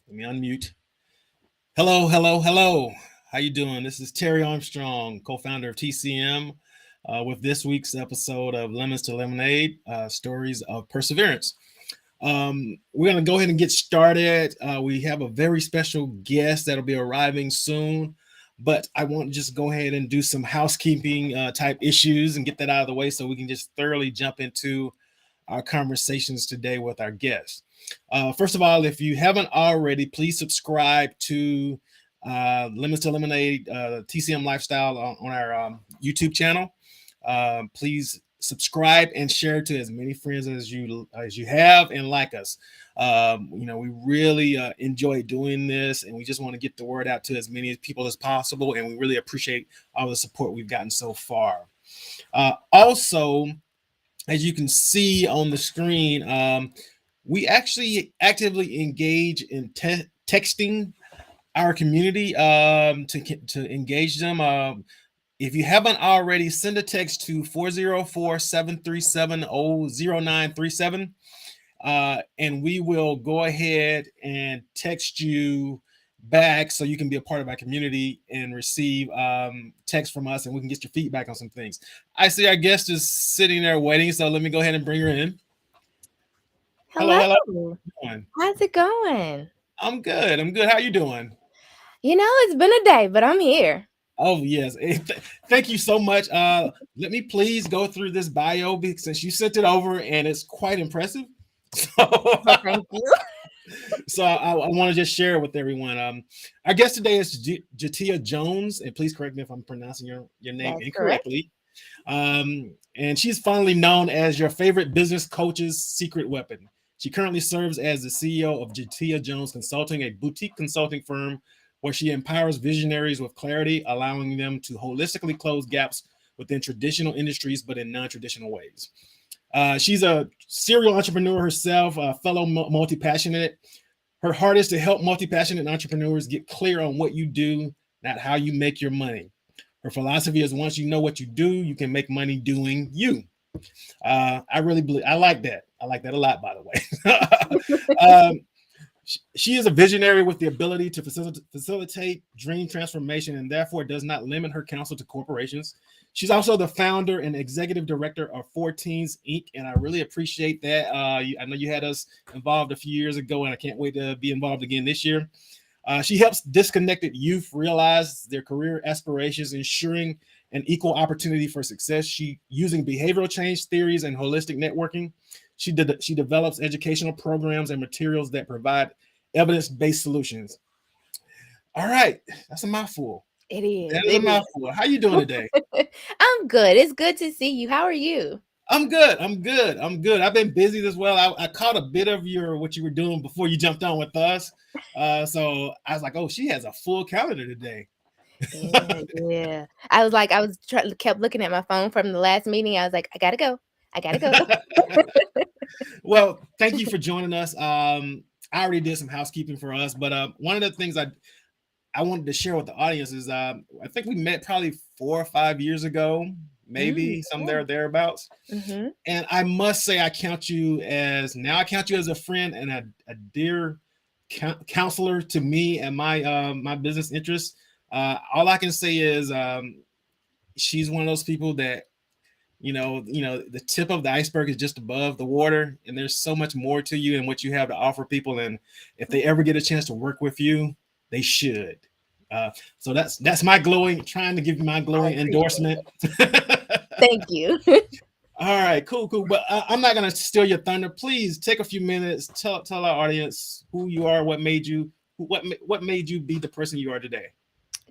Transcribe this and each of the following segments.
Let me unmute. Hello, hello, hello. How you doing? This is Terry Armstrong, co-founder of TCM, with this week's episode of Lemons to Lemonade: Stories of Perseverance. We're gonna go ahead and get started. We have a very special guest that'll be arriving soon, but I want to just go ahead and do some housekeeping type issues and get that out of the way so we can just thoroughly jump into our conversations today with our guests. First of all, if you haven't already, please subscribe to Lemons to Lemonade TCM Lifestyle on our YouTube channel. Please subscribe and share to as many friends as you have and like us. We really enjoy doing this, and we just want to get the word out to as many people as possible. And we really appreciate all the support we've gotten so far. Also, as you can see on the screen, we actually actively engage in texting our community to engage them. If you haven't already, send a text to 404-737-0937, and we will go ahead and text you back so you can be a part of our community and receive text from us, and we can get your feedback on some things. I see our guest is sitting there waiting, so let me go ahead and bring her in. Hello. Hello. How's it going? I'm good. How you doing? It's been a day, but I'm here. Oh yes. Thank you so much. Let me please go through this bio because since you sent it over and it's quite impressive. Well, thank you. So I want to just share it with everyone. Our guest today is Jatia Jones, and please correct me if I'm pronouncing your name That's correct. incorrectly. And she's fondly known as your favorite business coach's secret weapon. She currently serves as the CEO of Jatia Jones Consulting, a boutique consulting firm where she empowers visionaries with clarity, allowing them to holistically close gaps within traditional industries, but in non-traditional ways. She's a serial entrepreneur herself, a fellow multi-passionate. Her heart is to help multi-passionate entrepreneurs get clear on what you do, not how you make your money. Her philosophy is once you know what you do, you can make money doing you. I really believe, I like that. I like that a lot, by the way. She is a visionary with the ability to facilitate dream transformation and therefore does not limit her counsel to corporations. She's also the founder and executive director of 14s Inc. And I really appreciate that. I know you had us involved a few years ago, and I can't wait to be involved again this year. She helps disconnected youth realize their career aspirations, ensuring an equal opportunity for success. She using behavioral change theories and holistic networking. She develops educational programs and materials that provide evidence-based solutions. All right, that's a mouthful. It is. That is a mouthful. How you doing today? I'm good. It's good to see you. How are you? I'm good. I've been busy as well. I caught a bit of what you were doing before you jumped on with us. So I was like, oh, she has a full calendar today. Yeah. Kept looking at my phone from the last meeting. I was like, I gotta go. I gotta go. Well, thank you for joining us. I already did some housekeeping for us, but one of the things I wanted to share with the audience is I think we met probably 4 or 5 years ago, maybe some thereabouts. Mm-hmm. And I must say, I count you as a friend and a dear counselor to me and my business interests. All I can say is she's one of those people that the tip of the iceberg is just above the water, and there's so much more to you and what you have to offer people. And if they ever get a chance to work with you, they should. So that's my trying to give you my glowing endorsement. Thank you. All right, cool. But I'm not gonna steal your thunder. Please take a few minutes. Tell our audience who you are, what made you be the person you are today.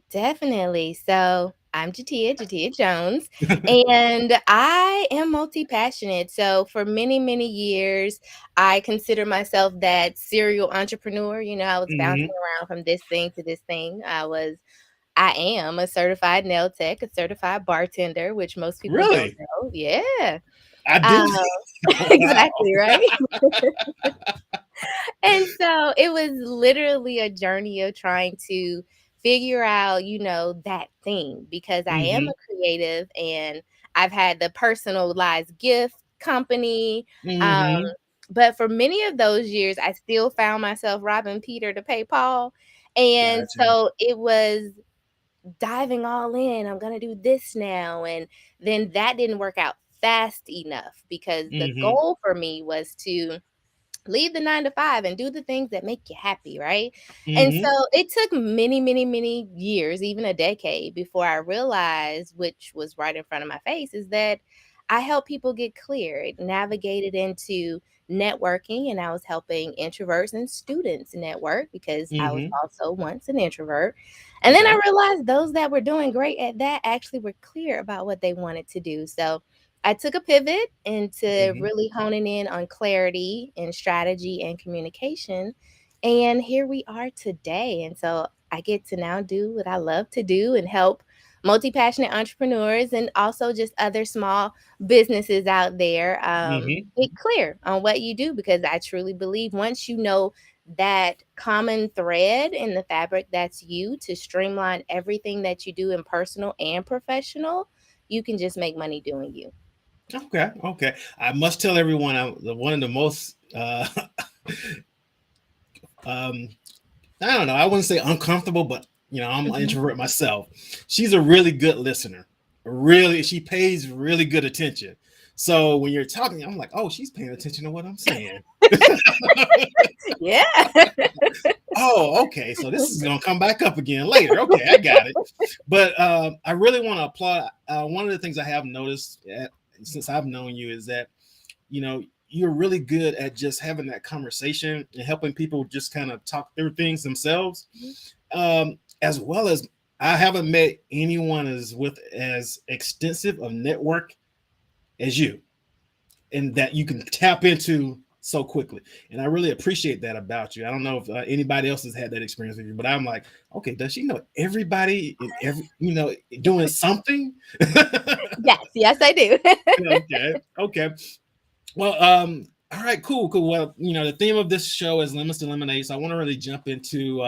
Definitely. So I'm Jatia Jones, and I am multi-passionate. So for many, many years, I consider myself that serial entrepreneur. I was bouncing around from this thing to this thing. I am a certified nail tech, a certified bartender, which most people don't Really? know. Yeah. I Um, didn't. Wow. exactly, right? And so it was literally a journey of trying to figure out, that thing because I am Mm-hmm. a creative and I've had the personalized gift company. Um, Mm-hmm. But for many of those years, I still found myself robbing Peter to pay Paul. And Gotcha. so it was diving all in. I'm going to do this now. And then that didn't work out fast enough because the Mm-hmm. goal for me was to leave the 9 to 5 and do the things that make you happy, right? And so Mm-hmm. it took many, many, many years, even a decade, before I realized, which was right in front of my face, is that I help people get clear. It navigated into networking, and I was helping introverts and students network because I was Mm-hmm. also once an introvert. And then Okay. I realized those that were doing great at that actually were clear about what they wanted to do. So I took a pivot into Mm-hmm. really honing in on clarity and strategy and communication. And here we are today. And so I get to now do what I love to do and help multi passionate entrepreneurs and also just other small businesses out there Mm-hmm. get clear on what you do because I truly believe once you know that common thread in the fabric that's you to streamline everything that you do in personal and professional, you can just make money doing you. Okay. Okay. I must tell everyone I'm one of the most um I don't know, I wouldn't say uncomfortable, but I'm an Mhm. introvert myself. She's a really good listener. Really, she pays really good attention. So when you're talking, I'm like, oh, she's paying attention to what I'm saying. Yeah. Oh, okay. So this is gonna come back up again later. Okay, I got it. But I really want to applaud. One of the things I have noticed since I've known you is that you're really good at just having that conversation and helping people just kind of talk through things themselves. As well as I haven't met anyone as with as extensive a network as you, and that you can tap into so quickly. And I really appreciate that about you. I don't know if anybody else has had that experience with you, but I'm like, okay, does she know everybody in every, doing something? Yes, yes, I do. Okay, okay. Well, all right, cool, cool. Well, the theme of this show is lemons to lemonade, so I want to really jump into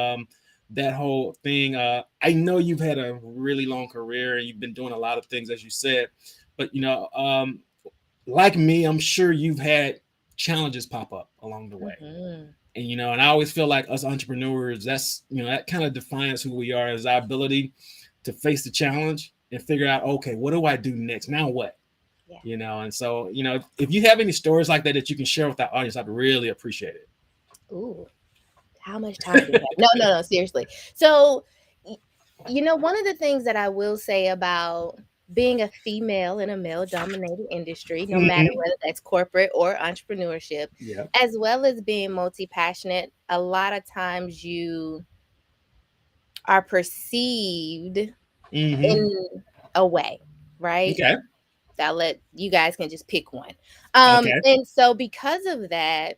that whole thing. I know you've had a really long career and you've been doing a lot of things, as you said, but like me, I'm sure you've had challenges pop up along the way. Mhm. And and I always feel like us entrepreneurs, that's that kind of defines who we are, is our ability to face the challenge and figure out, okay, what do I do next? Now what? Yeah. And so if you have any stories like that that you can share with our audience, I'd really appreciate Ooh, how much time do we have? No, no, no, seriously. So, y one of the things that I will say about being a female in a male-dominated industry, no matter it. whether that's corporate or entrepreneurship, Yeah. as well as being multi-passionate, a lot of times you are perceived Mm-hmm. in a way, right? Okay. I'll let you guys can just pick one. Okay. And so because of that,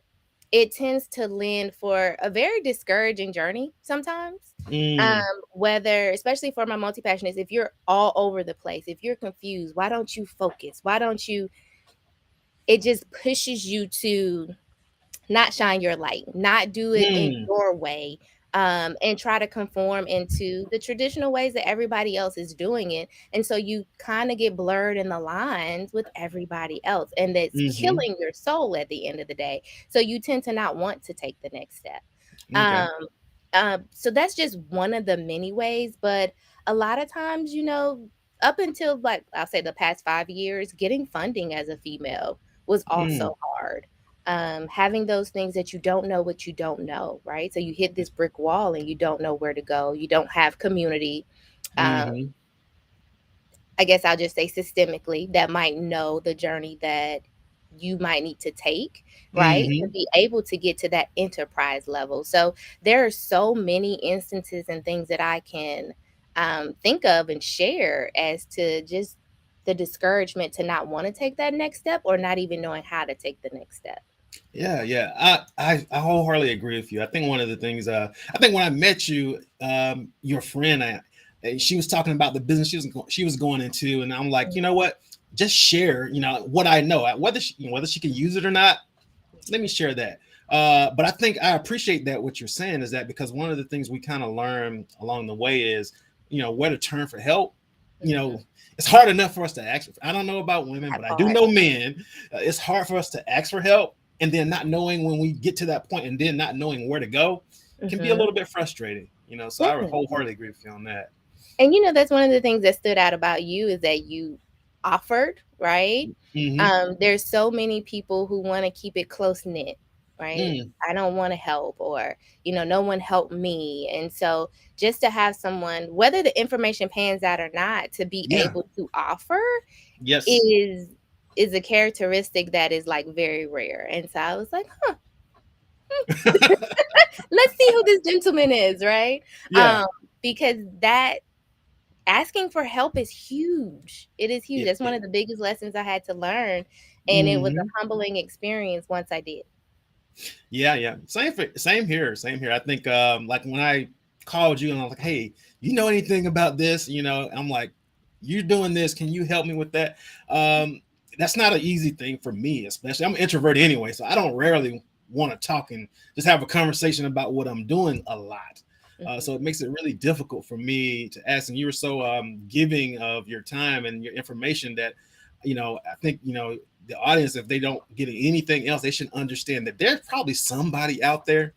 it tends to lend for a very discouraging journey sometimes. Mm, Whether, especially for my multi passionates, if you're all over the place, if you're confused, why don't you focus? Why don't you? It just pushes you to not shine your light, not do it in mm, your way, and try to conform into the traditional ways that everybody else is doing it. And so you kind of get blurred in the lines with everybody else, and that's mm-hmm. killing your soul at the end of the day. So you tend to not want to take the next step. Okay. Um, so that's just one of the many ways, but a lot of times, up until like I'll say the past 5 years, getting funding as a female was Mm, also hard. Having those things that you don't know what you don't know, right? So you hit this brick wall and you don't know where to go. You don't have community. Um, mm-hmm. I guess I'll just say systemically that might know the journey that you might need to take, right? To Mm-hmm. be able to get to that enterprise level. So there are so many instances and things that I can think of and share as to just the discouragement to not want to take that next step or not even knowing how to take the next step. Yeah, yeah. I wholeheartedly agree with you. I think one of the things I think when I met you, your friend, she was talking about the business she was going into, and I'm like, you know what? Just share, what I know, whether she can use it or not. Let me share that. But I think I appreciate that what you're saying is that because one of the things we kind of learn along the way is, where to turn for help. You Mhm. know, it's hard enough for us to ask. I don't know about women, That but I do part. know men. It's hard for us to ask for help, and then not knowing when we get to that point and then not knowing where to go can be a Mhm. little bit frustrating, you know. So I would Definitely. wholeheartedly agree with you on that. And that's one of the things that stood out about you is that you offered, right? Mm-hmm. There's so many people who want to keep it close knit, right? Mm, I don't want to help, or no one helped me. And so just to have someone, whether the information pans out or not, to be yeah. able to offer Yes. is is a characteristic that is like very rare. And so I was like, huh, let's see who this gentleman is, right? Yeah. Um, because that asking for help is huge. It is huge. That's one of the biggest lessons I had to learn, and it was Mhm. a humbling experience once I did. Yeah, yeah. Same here. Same here. I think like when I called you and I was like, "Hey, you know anything about this?" You know, I'm like, "You're doing this. Can you help me with that?" That's not an easy thing for me, especially. I'm an introvert anyway, so I don't rarely want to talk and just have a conversation about what I'm doing a lot. So Mhm. it makes it really difficult for me to ask. And you were so giving of your time and your information that, I think, the audience, if they don't get anything else, they should understand that there's probably somebody out there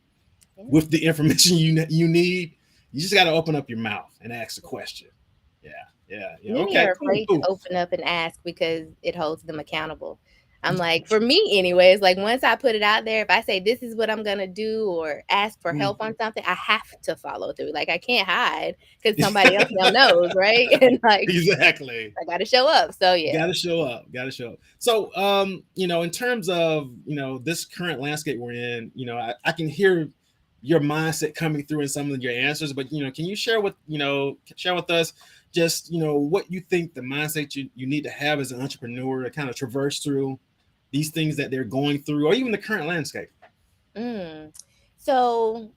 Yeah. with the information you need. You just got to open up your mouth and ask a question. Yeah, yeah, yeah. Many Okay, are cool, afraid to cool. open up and ask because it holds them accountable. I'm like, for me, anyways, like once I put it out there, if I say this is what I'm gonna do or ask for Mm. help on something, I have to follow through. Like I can't hide because somebody else now knows, right? And like Exactly. I gotta show up. So yeah. Got to show up. Got to show up. So, in terms of this current landscape we're in, I can hear your mindset coming through in some of your answers. But can you share with us just what you think the mindset you need to have as an entrepreneur to kind of traverse through these things that they're going through, or even the current landscape. Mm. So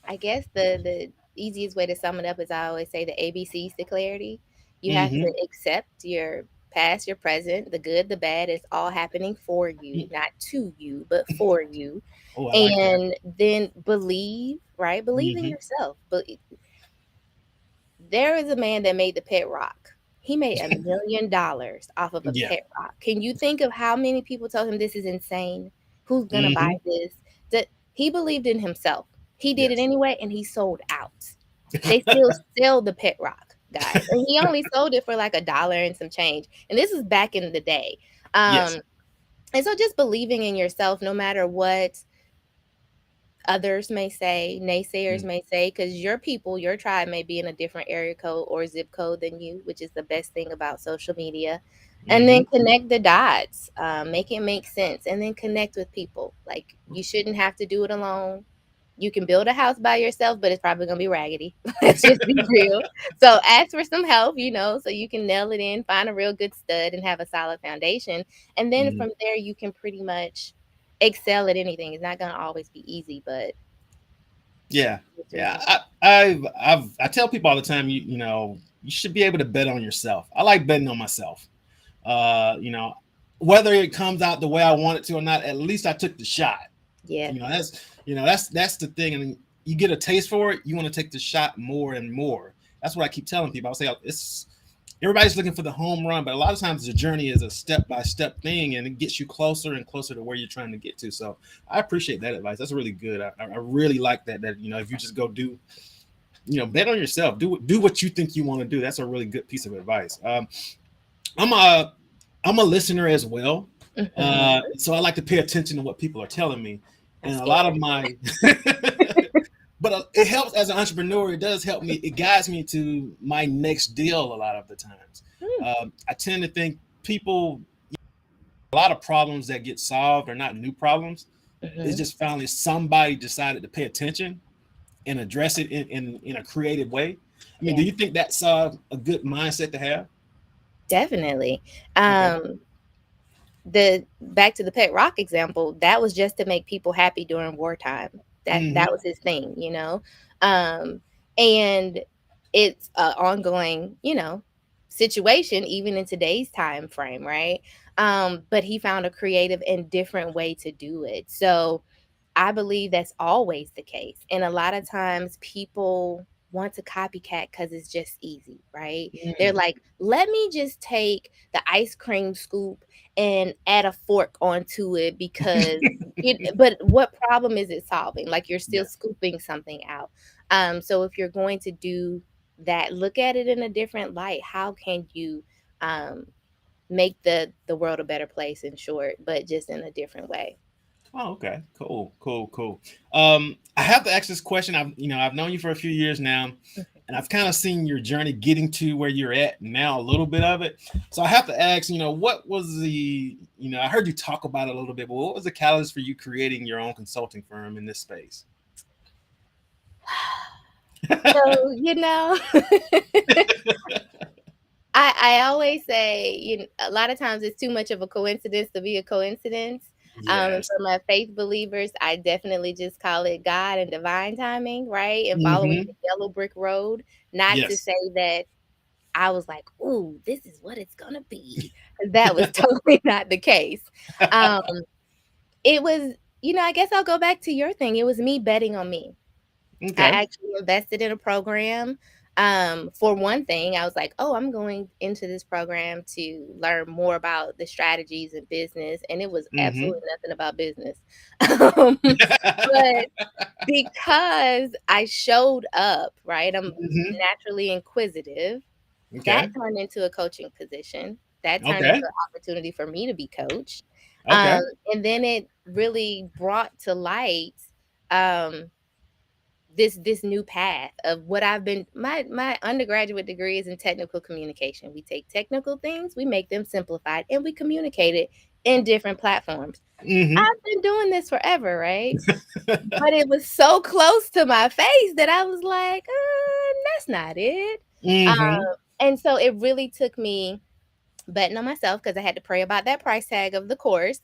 I guess the easiest way to sum it up is I always say the ABCs to clarity. You have Mm-hmm. to accept your past, your present, the good, the bad. It's all happening for you, not to you, but for you. Oh, I like that. And then believe, right? Believe in Mm-hmm. yourself. But there is a man that made the pet rock. He made $1 million off of a Yeah. pet rock. Can you think of how many people told him this is insane? Who's gonna buy Mm-hmm. this? That he believed in himself. He did it Yes. anyway, and he sold out. They still sell the pet rock, guys, and he only sold it for like $1 and some change. And this is back in the day. Yes. And so just believing in yourself, no matter what others may say, naysayers may say, because your people, your tribe may be in a different area code or zip code than you, which is the best thing about social media. And Mm-hmm. then connect the dots, make it make sense, and then connect with people. Like you shouldn't have to do it alone. You can build a house by yourself, but it's probably gonna be raggedy. Let's just be real. So ask for some help, so you can nail it in, find a real good stud, and have a solid foundation. And then Mm-hmm. from there, you can pretty much excel at anything. It's not gonna always be easy, but Yeah, it's yeah. real. I tell people all the time, you should be able to bet on yourself. I like betting on myself. Uh, you know, whether it comes out the way I want it to or not, at least I took the shot. Yeah, That's the thing. And you get a taste for it, you want to take the shot more and more. That's what I keep telling people. I'll say it's everybody's looking for the home run, but a lot of times the journey is a step by step thing, and it gets you closer and closer to where you're trying to get to. So I appreciate that advice. That's really good. I really like that. That if you just go do, bet on yourself. Do what you think you want to do. That's a really good piece of advice. I'm a I'm a listener as well, mhm, so I like to pay attention to what people are telling me, I'm and a lot of scared. my but it helps as an entrepreneur. It does help me. It guides me to my next deal a lot of the times. Mm, I tend to think people, a lot of problems that get solved are not new problems. It's mhm, just finally somebody decided to pay attention and address it in a creative way. I mean, do yeah, you think that's a good mindset to have? definitely. Okay. The back to the pet rock example, that was just to make people happy during wartime. That Hmm. was his thing. Um, and it's a ongoing, situation even in today's time frame, right? But he found a creative and different way to do it. So I believe that's always the case. And a lot of times people want to copycat because it's just easy, right? They're Mm. like, let me just take the ice cream scoop and add a fork onto it because but what problem is it solving? Like you're still Yeah. scooping something out. So if you're going to do that, look at it in a different light. How can you um make the world a better place, in short, but just in a different way? Oh, okay. Cool. Cool. Cool. I have to ask this question. I've known you for a few years now, and I've kind of seen your journey getting to where you're at now, a little bit of it. So I have to ask, what was I heard you talk about it a little bit, but what was the catalyst for you creating your own consulting firm in this space? So, I always say, a lot of times it's too much of a coincidence to be a coincidence. And Yes. for my faith believers, I definitely just call it God and divine timing, right? And following Hmm. the yellow brick road. Not to Yes. say that I was like, "Ooh, this is what it's gonna be." That was totally not the case. Um, it was, I guess I'll go back to your thing. It was me betting on me. I Okay. actually invested in a program. For one thing, I was like, "Oh, I'm going into this program to learn more about the strategies in business," and it was absolutely Hmm. nothing about business. But because I showed up, right? I'm Hmm. naturally inquisitive. That Okay. turned into a coaching position. That turned into Okay. an opportunity for me to be coached. Um, Okay. and then it really brought to light um this new path of what I've been my undergraduate degree is in technical communication. We take technical things, we make them simplified, and we communicate it in different platforms. Hmm. I've been doing this forever, right? But it was so close to my face that I was like, that's not it. Um, Hmm. and so it really took me betting on myself because I had to pray about that price tag of the course.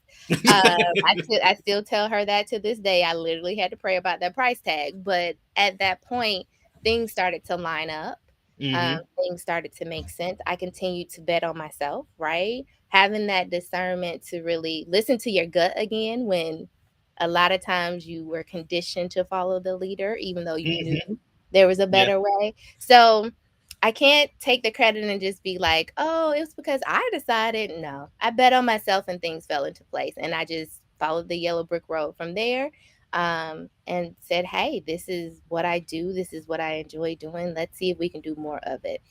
I still tell her that to this day. I literally had to pray about that price tag, but at that point, things started to line up. Hmm. Things started to make sense. I continued to bet on myself, right? Having that discernment to really listen to your gut again when a lot of times you were conditioned to follow the leader, even though you knew Hmm. there was a Yeah. better way. So I can't take the credit and just be like, "Oh, it was because I decided." No, I bet on myself and things fell into place. And I just followed the yellow brick road from there, and said, "Hey, this is what I do. This is what I enjoy doing. Let's see if we can do more of it."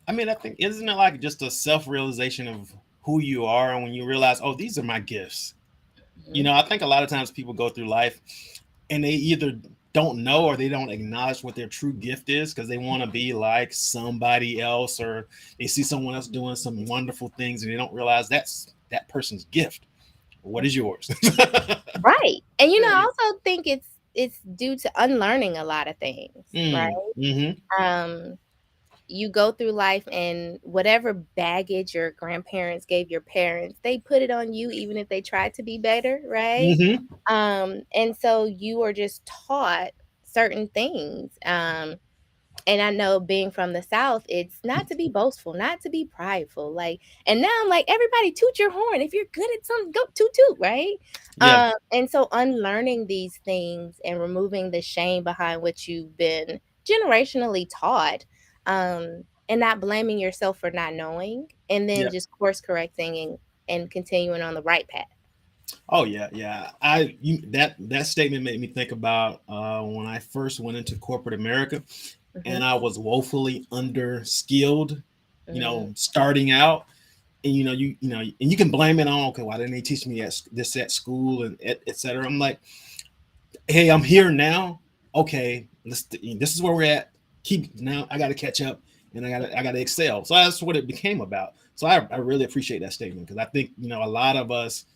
I mean, I think isn't it like just a self realization of who you are, and when you realize, oh, these are my gifts. Mhm. I think a lot of times people go through life and they either don't know or they don't acknowledge what their true gift is because they want to be like somebody else, or they see someone else doing some wonderful things and they don't realize that's that person's gift. What is yours? Right. And Yeah. I also think it's due to unlearning a lot of things, right? Mm-hmm. Um, you go through life and whatever baggage your grandparents gave your parents, they put it on you even if they tried to be better, right? Mm-hmm. And so you are just taught certain things. And I know being from the South, it's not to be boastful, not to be prideful. Like, and now I'm like, everybody toot your horn. If you're good at something, go toot toot, right? Yeah. And so unlearning these things and removing the shame behind what you've been generationally taught, and not blaming yourself for not knowing, and then Yeah. just course correcting and continuing on the right path. Oh yeah, yeah. That statement made me think about when I first went into corporate America, Hmm. and I was woefully underskilled. Hmm. Starting out, and and you can blame it on, okay, why didn't they teach me this at school and et cetera. I'm like, hey, I'm here now. Okay, this is where we're at. Keep now. I got to catch up, and I got to excel. So that's what it became about. So I really appreciate that statement because I think a lot of us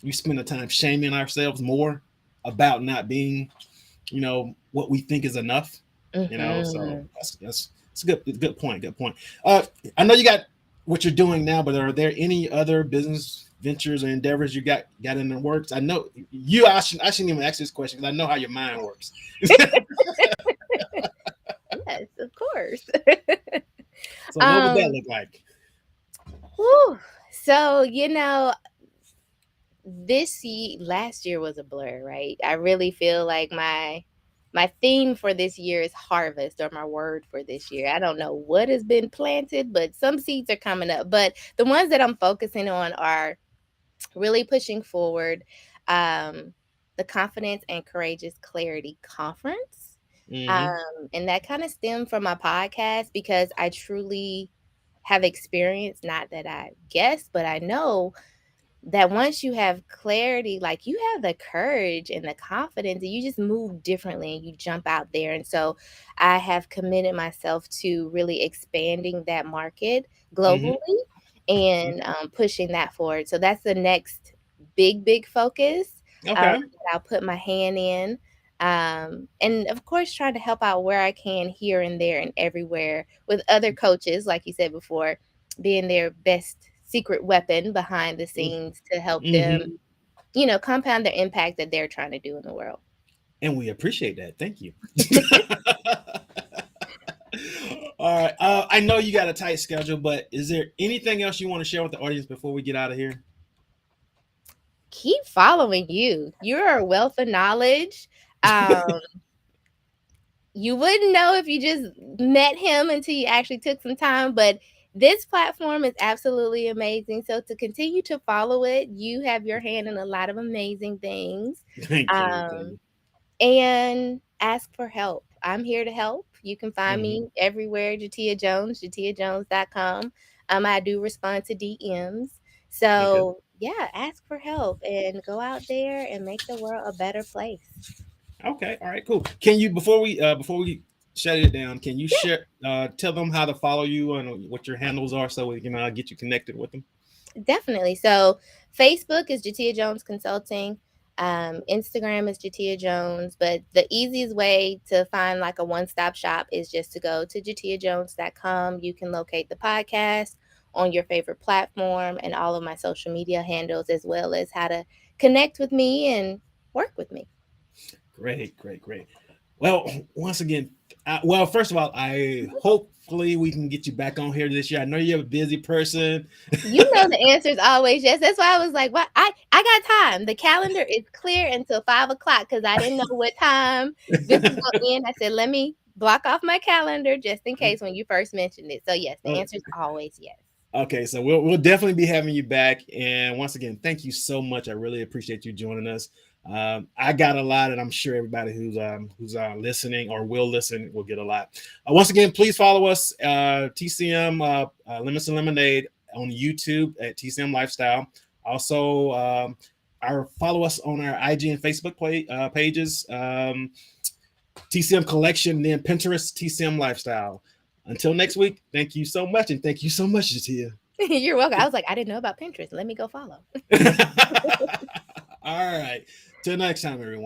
we spend the time shaming ourselves more about not being what we think is enough. So Hmm. that's a good point. Good point. I know you got what you're doing now, but are there any other business ventures or endeavors you got in the works? I know you. I shouldn't even ask this question because I know how your mind works. Yes, of course. So what would that um, look like? whew. So, last year was a blur, right? I really feel like my my theme for this year is harvest, or my word for this year. I don't know what has been planted, but some seeds are coming up. But the ones that I'm focusing on are really pushing forward um, the Confidence and Courageous Clarity Conference. Mm-hmm. And that kind of stemmed from my podcast because I truly have experienced, not that I guess, but I know that once you have clarity, like you have the courage and the confidence, and you just move differently and you jump out there. And so I have committed myself to really expanding that market globally Mm-hmm. and pushing that forward. So that's the next big focus Okay. that I'll put my hand in. And of course, trying to help out where I can here and there and everywhere with other coaches, like you said before, being their best secret weapon behind the scenes to help them, Mm-hmm. compound their impact that they're trying to do in the world. And we appreciate that. Thank you. All right. I know you got a tight schedule, but is there anything else you want to share with the audience before we get out of here? Keep following you. You're a wealth of knowledge. Um, you wouldn't know if you just met him until you actually took some time, but this platform is absolutely amazing. So to continue to follow it, you have your hand in a lot of amazing things. Thank you. Thank Um, you. and ask for help. I'm here to help. You can find Mm-hmm. me everywhere, Jatia Jones, jatiajones.com. I do respond to DMs. Okay. So, yeah, ask for help and go out there and make the world a better place. Okay. All right. Cool. Can you before we shut it down? Can you share tell them how to follow you and what your handles are so we can get you connected with them? Definitely. So Facebook is Jatia Jones Consulting. Instagram is Jatia Jones. But the easiest way to find like a one-stop shop is just to go to jatiajones.com. You can locate the podcast on your favorite platform and all of my social media handles, as well as how to connect with me and work with me. Great. Great. Great. Well, once again, well, first of all, I hopefully we can get you back on here this year. I know you're a busy person. You know the answer is always yes. That's why I was like, "What? I got time. The calendar is clear until 5 o'clock because I didn't know what time this was gonna end." I said, "Let me block off my calendar just in case when you first mentioned it." So yes, the Uh, answer is always yes. Okay, so we'll definitely be having you back. And once again, thank you so much. I really appreciate you joining us. I got a lot, and I'm sure everybody who's listening or will listen will get a lot. Once again, please follow us, TCM Lemons and Lemonade on YouTube at TCM Lifestyle. Also, our follow us on our IG and Facebook pages, TCM Collection, then Pinterest TCM Lifestyle. Until next week, thank you so much, and thank you so much, Jatia. You're welcome. I was like, I didn't know about Pinterest. Let me go follow. All right. Till next time, everyone.